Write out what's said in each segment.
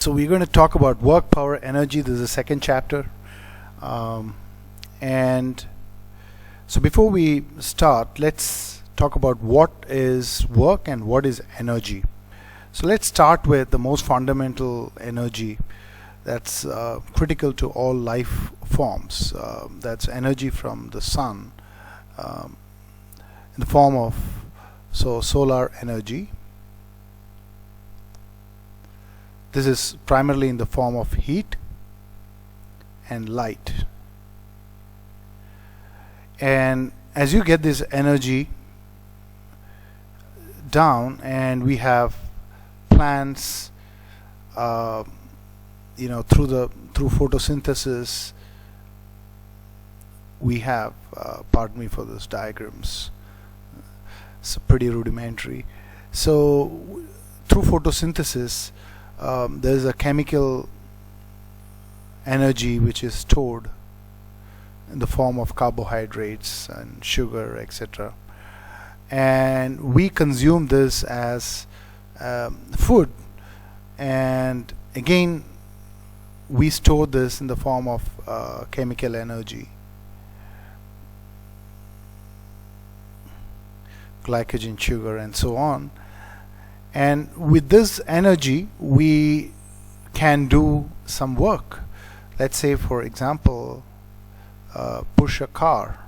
So we're going to talk about work, power, energy. This is the second chapter. Um, and so before we start, let's talk about what is work and what is energy. So let's start with the most fundamental energy that's critical to all life forms. That's energy from the sun um, in the form of solar energy. This is primarily in the form of heat and light. And as you get this energy down, and we have plants, through photosynthesis, we have. Pardon me for those diagrams. It's pretty rudimentary. So through photosynthesis, there's a chemical energy which is stored in the form of carbohydrates and sugar, etc. And we consume this as food, and again we store this in the form of chemical energy, glycogen, sugar, and so on. And with this energy we can do some work. Let's say, for example, push a car,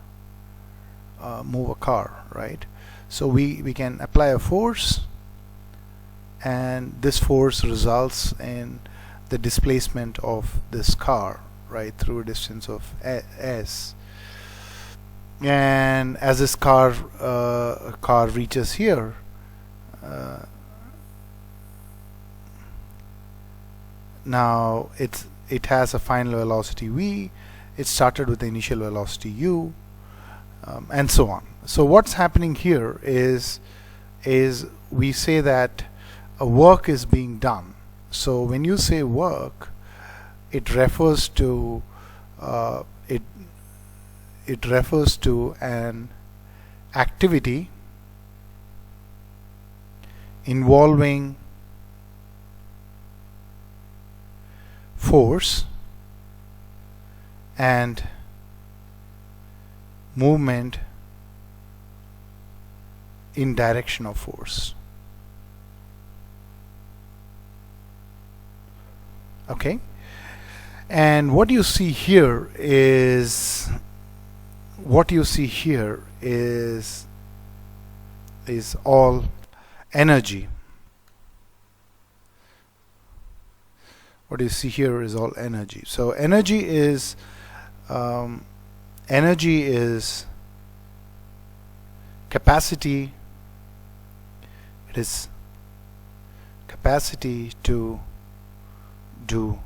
move a car, right? So we can apply a force, and this force results in the displacement of this car, right, through a distance of s. And as this car reaches here, now it has a final velocity v. It started with the initial velocity u, and so on. So what's happening here is we say that a work is being done. So when you say work, it refers to it refers to an activity involving force and movement in direction of force. Okay, and what you see here is all energy. What you see here is all energy. So energy is capacity. It is capacity to do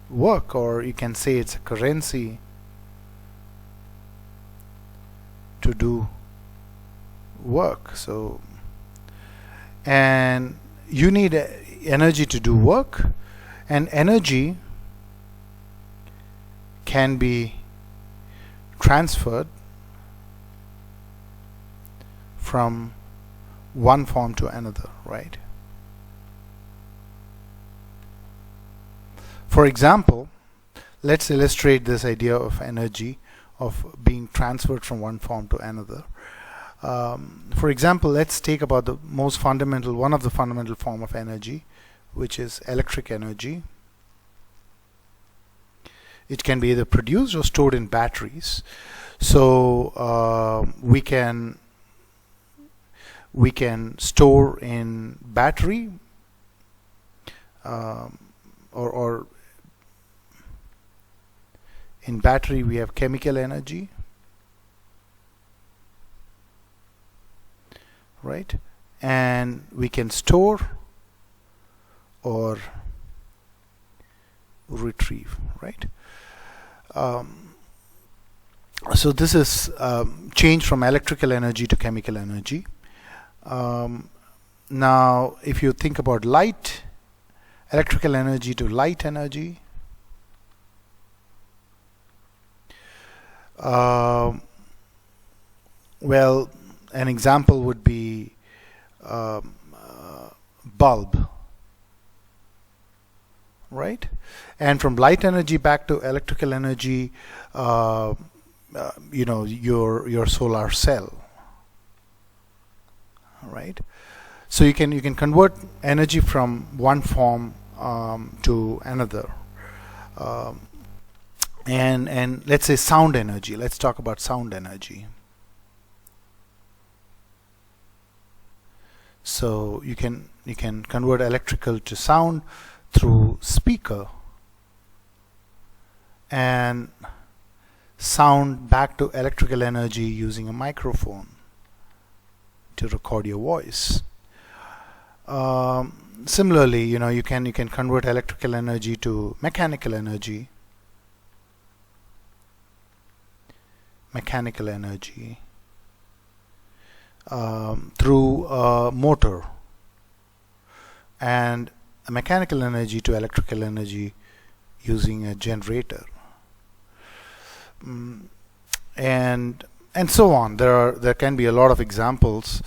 work, or you can say it's a currency to do work. So, and you need energy to do work, and energy can be transferred from one form to another, right? For example, let's illustrate this idea of energy of being transferred from one form to another. For example, let's take about one of the fundamental form of energy, which is electric energy. It can be either produced or stored in batteries. So we can store in battery, or in battery we have chemical energy, right? And we can store or retrieve, right? So this is change from electrical energy to chemical energy. Now if you think about light, electrical energy to light energy, well, an example would be bulb. right? And from light energy back to electrical energy, your solar cell, right? So you can convert energy from one form to another. And let's say sound energy. Let's talk about sound energy. So you can convert electrical to sound through speaker, and sound back to electrical energy using a microphone to record your voice. Similarly, you can convert electrical energy to mechanical energy. Through a motor, and a mechanical energy to electrical energy using a generator, and so on. There can be a lot of examples.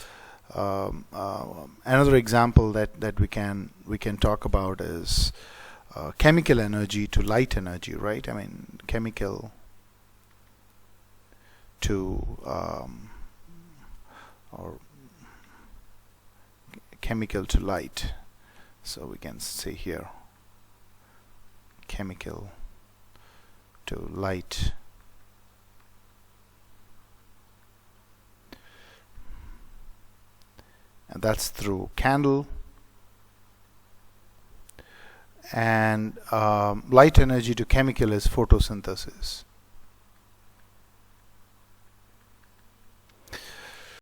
Another example that we can talk about is chemical energy to light energy, right? I mean, chemical to or chemical to light. So we can say here chemical to light. And that's through candle. And light energy to chemical is photosynthesis.